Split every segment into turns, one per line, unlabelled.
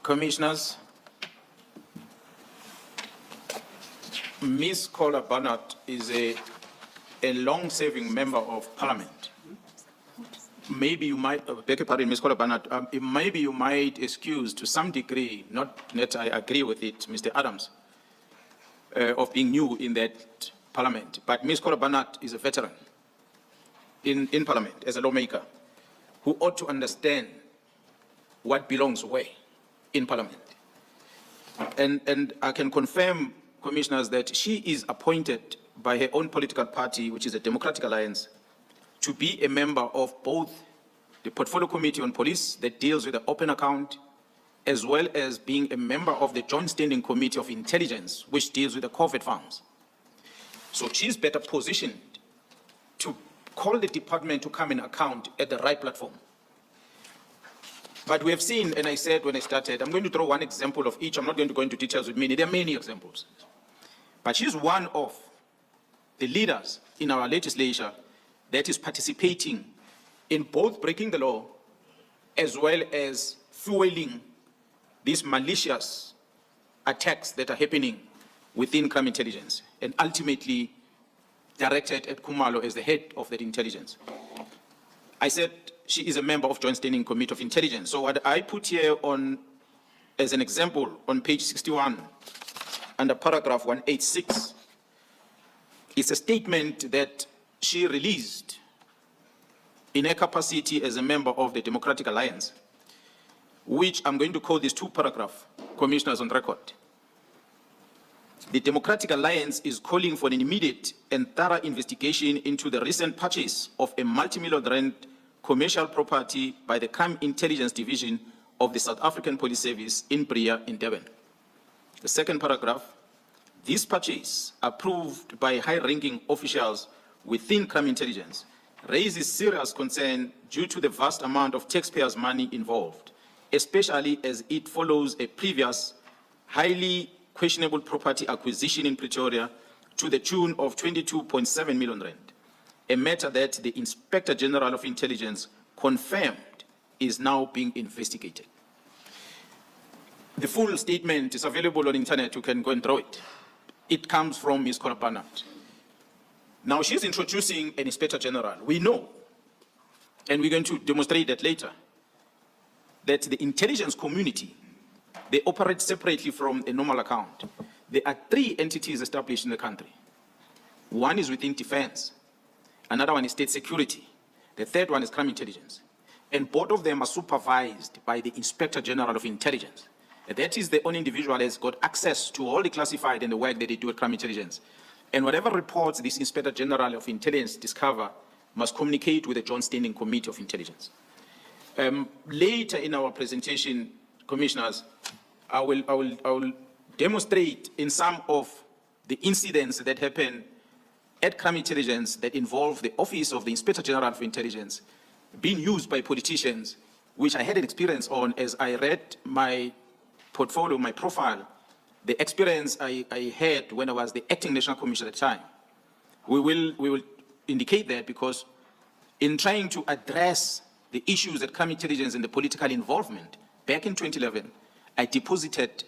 Commissioners, Ms. Kohler Barnard is a long-serving member of Parliament. Maybe you might, beg your pardon, Ms. Kohler Barnard, maybe you might excuse to some degree, not that I agree with it, Mr. Adams, of being new in that Parliament. But Ms. Kohler Barnard is a veteran in Parliament as a lawmaker who ought to understand what belongs where in Parliament. And I can confirm, Commissioners, that she is appointed by her own political party, which is a Democratic Alliance, to be a member of both the Portfolio Committee on Police that deals with the open account, as well as being a member of the Joint Standing Committee of Intelligence, which deals with the covert funds. So she's better positioned to call the department to come and account at the right platform. But we have seen, and I said when I started, I'm going to throw one example of each. I'm not going to go into details with many. There are many examples. But she's one of the leaders in our legislature that is participating in both breaking the law as well as fueling these malicious attacks that are happening within crime intelligence and ultimately directed at Khumalo as the head of that intelligence. I said she is a member of Joint Standing Committee of Intelligence. So what I put here on as an example on page 61 under paragraph 186 is a statement that she released in her capacity as a member of the Democratic Alliance, which I'm going to call these two paragraphs, Commissioners, on record. The Democratic Alliance is calling for an immediate and thorough investigation into the recent purchase of a multi-million rand commercial property by the Crime Intelligence Division of the South African Police Service in Bria in Durban. The second paragraph, this purchase, approved by high-ranking officials within crime intelligence, raises serious concern due to the vast amount of taxpayers' money involved, especially as it follows a previous highly questionable property acquisition in Pretoria to the tune of 22.7 million rand, a matter that the Inspector General of Intelligence confirmed is now being investigated. The full statement is available on the internet. You can go and throw it. It comes from Ms. Kohler Barnard. Now she's introducing an Inspector General. We know, and we're going to demonstrate that later, that the intelligence community, they operate separately from a normal account. There are three entities established in the country. One is within defense. Another one is state security. The third one is crime intelligence. And both of them are supervised by the Inspector General of Intelligence. And that is the only individual that has got access to all the classified and the work that they do at crime intelligence. And whatever reports this Inspector General of Intelligence discover must communicate with the Joint Standing Committee of Intelligence. Later in our presentation, Commissioners, I will demonstrate in some of the incidents that happen at crime intelligence that involve the Office of the Inspector General of Intelligence being used by politicians, which I had an experience on as I read my portfolio, my profile, the experience I had when I was the acting National Commissioner at the time. We will indicate that because in trying to address the issues at crime intelligence and the political involvement, back in 2011, I deposited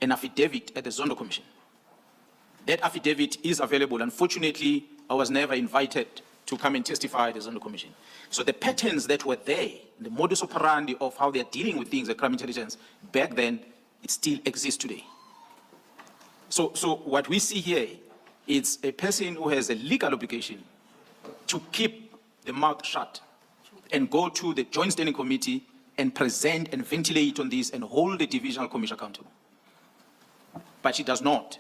an affidavit at the Zondo Commission. That affidavit is available. Unfortunately, I was never invited to come and testify at the Zondo Commission. So the patterns that were there, the modus operandi of how they're dealing with things at crime intelligence back then, it still exists today. So what we see here is a person who has a legal obligation to keep the mouth shut and go to the Joint Standing Committee and present and ventilate on this and hold the Divisional Commission accountable. But she does not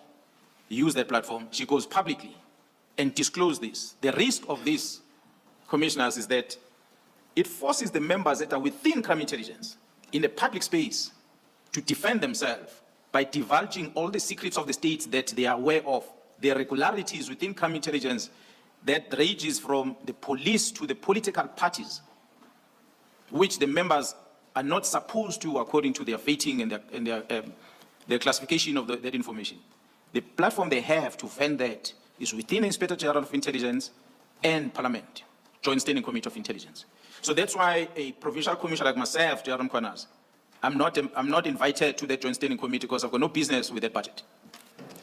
use that platform. She goes publicly and discloses this. The risk of this, Commissioners, is that it forces the members that are within crime intelligence in the public space to defend themselves by divulging all the secrets of the states that they are aware of, the irregularities within crime intelligence that ranges from the police to the political parties, which the members are not supposed to, according to their vetting and their classification of that information. The platform they have to vent that is within the Inspector General of Intelligence and Parliament, Joint Standing Committee of Intelligence. So that's why a provincial commissioner like myself, H.E.R. Mkhwanazi, I'm not invited to the Joint Standing Committee because I've got no business with that budget.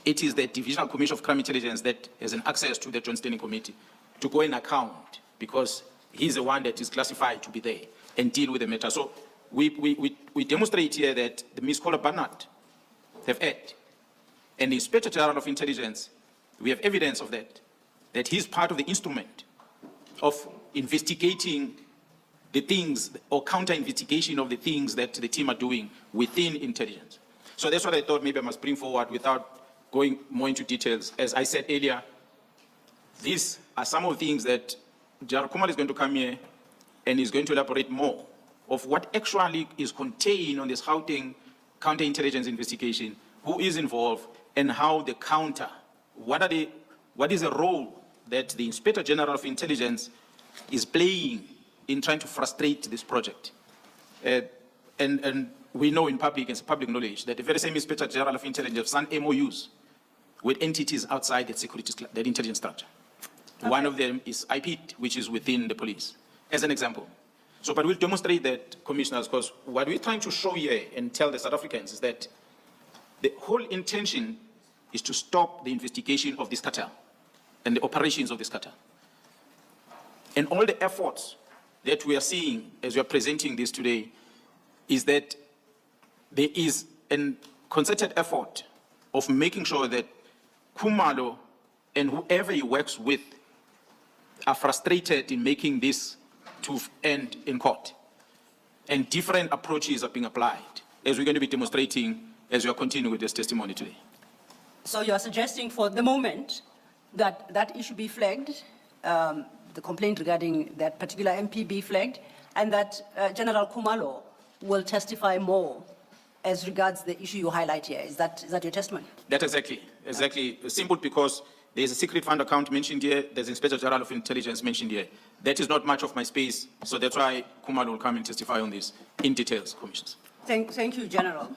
It is the Divisional Commission of Crime Intelligence that has an access to the Joint Standing Committee to go and account, because he's the one that is classified to be there and deal with the matter. So we demonstrate here that the Ms. Kohler Barnard have acted. And the Inspector General of Intelligence, we have evidence of that he's part of the instrument of investigating the things or counter-investigation of the things that the team are doing within intelligence. So that's what I thought maybe I must bring forward without going more into details. As I said earlier, these are some of the things that H.E.R. Khumalo is going to come here and is going to elaborate more of what actually is contained on this counterintelligence investigation, who is involved, and how the what is the role that the Inspector General of Intelligence is playing in trying to frustrate this project. And we know in public, it's public knowledge, that the very same Inspector General of Intelligence have signed MOUs with entities outside that intelligence structure. Okay. One of them is IPIT, which is within the police, as an example. So, but we'll demonstrate that, Commissioners, because what we're trying to show here and tell the South Africans is that the whole intention is to stop the investigation of this cartel and the operations of this cartel. And all the efforts that we are seeing as we are presenting this today is that there is a concerted effort of making sure that Khumalo and whoever he works with are frustrated in making this to end in court. And different approaches are being applied, as we're going to be demonstrating as we are continuing with this testimony today.
So you are suggesting for the moment that that issue be flagged, the complaint regarding that particular MP be flagged, and that General Khumalo will testify more as regards the issue you highlight here. Is that your testimony? That's
exactly. Simple, because there's a secret fund account mentioned here, there's Inspector General of Intelligence mentioned here. That is not much of my space, so that's why Khumalo will come and testify on this in details, Commissioners.
Thank you, General.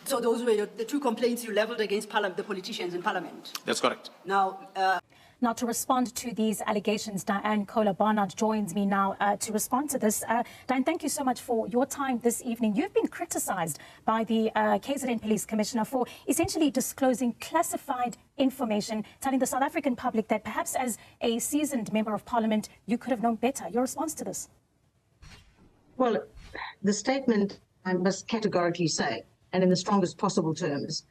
So those were the two complaints you leveled against the politicians in Parliament?
That's correct.
Now, to respond to these allegations, Diane Kohler Barnard joins me now to respond to this. Diane, thank you so much for your time this evening. You've been criticized by the KZN Police Commissioner for essentially disclosing classified information, telling the South African public that perhaps as a seasoned member of Parliament, you could have known better. Your response to this?
Well, the statement, I must categorically say, and in the strongest possible terms,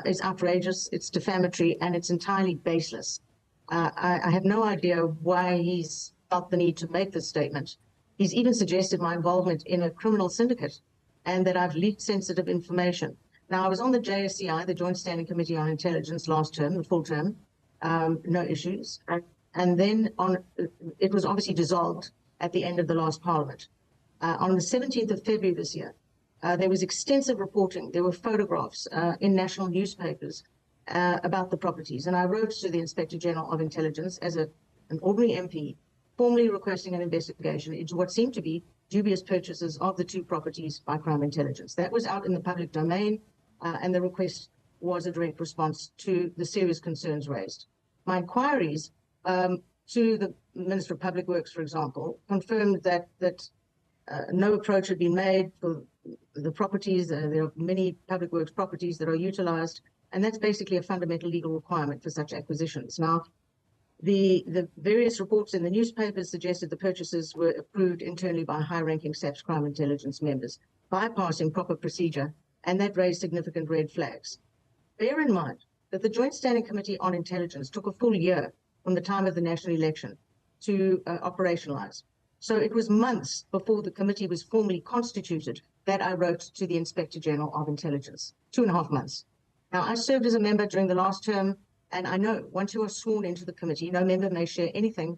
is outrageous, it's defamatory, and it's entirely baseless. I have no idea why he's felt the need to make this statement. He's even suggested my involvement in a criminal syndicate and that I've leaked sensitive information. Now, I was on the JSCI, the Joint Standing Committee on Intelligence, last term, the full term, no issues. And then it was obviously dissolved at the end of the last Parliament. On the 17th of February this year, there was extensive reporting. There were photographs in national newspapers about the properties. And I wrote to the Inspector General of Intelligence as an ordinary MP, formally requesting an investigation into what seemed to be dubious purchases of the two properties by crime intelligence. That was out in the public domain, and the request was a direct response to the serious concerns raised. My inquiries to the Minister of Public Works, for example, confirmed that no approach had been made for the properties. There are many public works properties that are utilized, and that's basically a fundamental legal requirement for such acquisitions. Now, the various reports in the newspapers suggested the purchases were approved internally by high-ranking SAPS crime intelligence members, bypassing proper procedure, and that raised significant red flags. Bear in mind that the Joint Standing Committee on Intelligence took a full year from the time of the national election to operationalize. So it was months before the committee was formally constituted that I wrote to the Inspector General of Intelligence, 2.5 months. Now, I served as a member during the last term, and I know once you are sworn into the committee, no member may share anything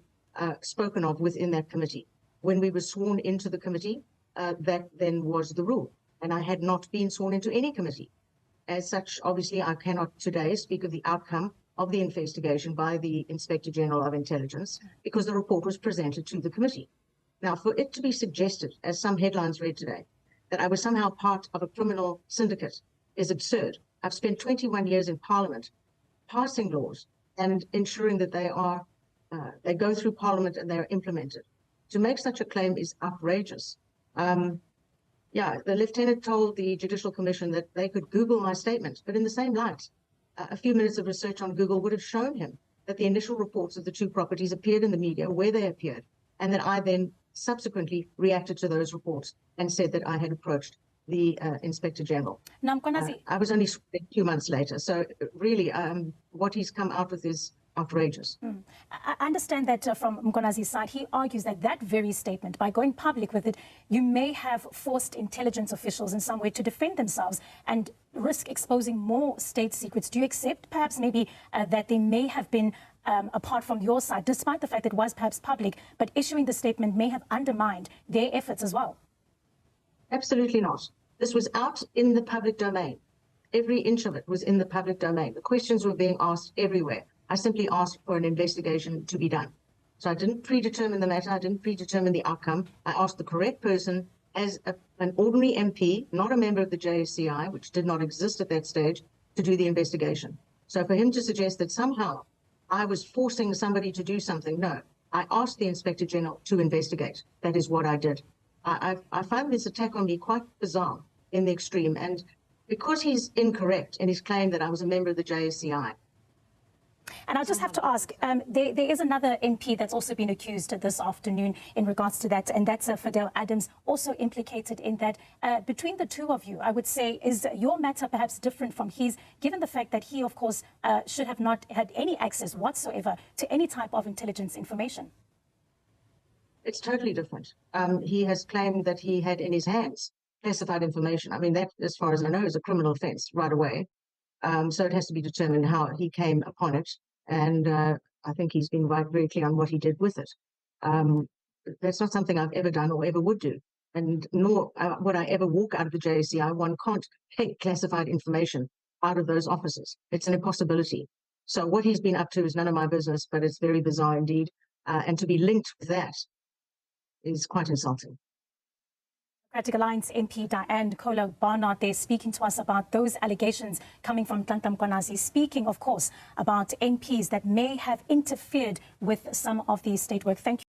spoken of within that committee. When we were sworn into the committee, that then was the rule, and I had not been sworn into any committee. As such, obviously, I cannot today speak of the outcome of the investigation by the Inspector General of Intelligence because the report was presented to the committee. Now, for it to be suggested, as some headlines read today, that I was somehow part of a criminal syndicate is absurd. I've spent 21 years in Parliament passing laws and ensuring that they go through Parliament and they are implemented. To make such a claim is outrageous. Yeah, the lieutenant told the Judicial Commission that they could Google my statement, but in the same light, a few minutes of research on Google would have shown him that the initial reports of the two properties appeared in the media where they appeared, and that I then subsequently reacted to those reports and said that I had approached the Inspector General.
Now, Mkhwanazi,
I was only 2 months later, so really what he's come out with is outrageous.
I understand that from Mkhwanazi's side, he argues that that very statement, by going public with it, you may have forced intelligence officials in some way to defend themselves and risk exposing more state secrets. Do you accept perhaps maybe that they may have been, apart from your side, despite the fact that it was perhaps public, but issuing the statement may have undermined their efforts as well?
Absolutely not. This was out in the public domain. Every inch of it was in the public domain. The questions were being asked everywhere. I simply asked for an investigation to be done. So I didn't predetermine the matter. I didn't predetermine the outcome. I asked the correct person as an ordinary MP, not a member of the JSCI, which did not exist at that stage, to do the investigation. So for him to suggest that somehow I was forcing somebody to do something, no. I asked the Inspector General to investigate. That is what I did. I find this attack on me quite bizarre in the extreme. And because he's incorrect in his claim that I was a member of the JSCI,
and I'll just have to ask, there is another MP that's also been accused this afternoon in regards to that, and that's Fidel Adams, also implicated in that. Between the two of you, I would say, is your matter perhaps different from his, given the fact that he, of course, should have not had any access whatsoever to any type of intelligence information?
It's totally different. He has claimed that he had in his hands classified information. I mean, that, as far as I know, is a criminal offense right away. So it has to be determined how he came upon it. And I think he's been very clear on what he did with it. That's not something I've ever done or ever would do. And nor would I ever walk out of the JSCI. One can't take classified information out of those offices. It's an impossibility. So what he's been up to is none of my business, but it's very bizarre indeed. And to be linked with that is quite insulting.
Democratic Alliance MP Diane Kohler Barnard there speaking to us about those allegations coming from Nhlanhla Mkhwanazi, speaking, of course, about MPs that may have interfered with some of the state work. Thank you.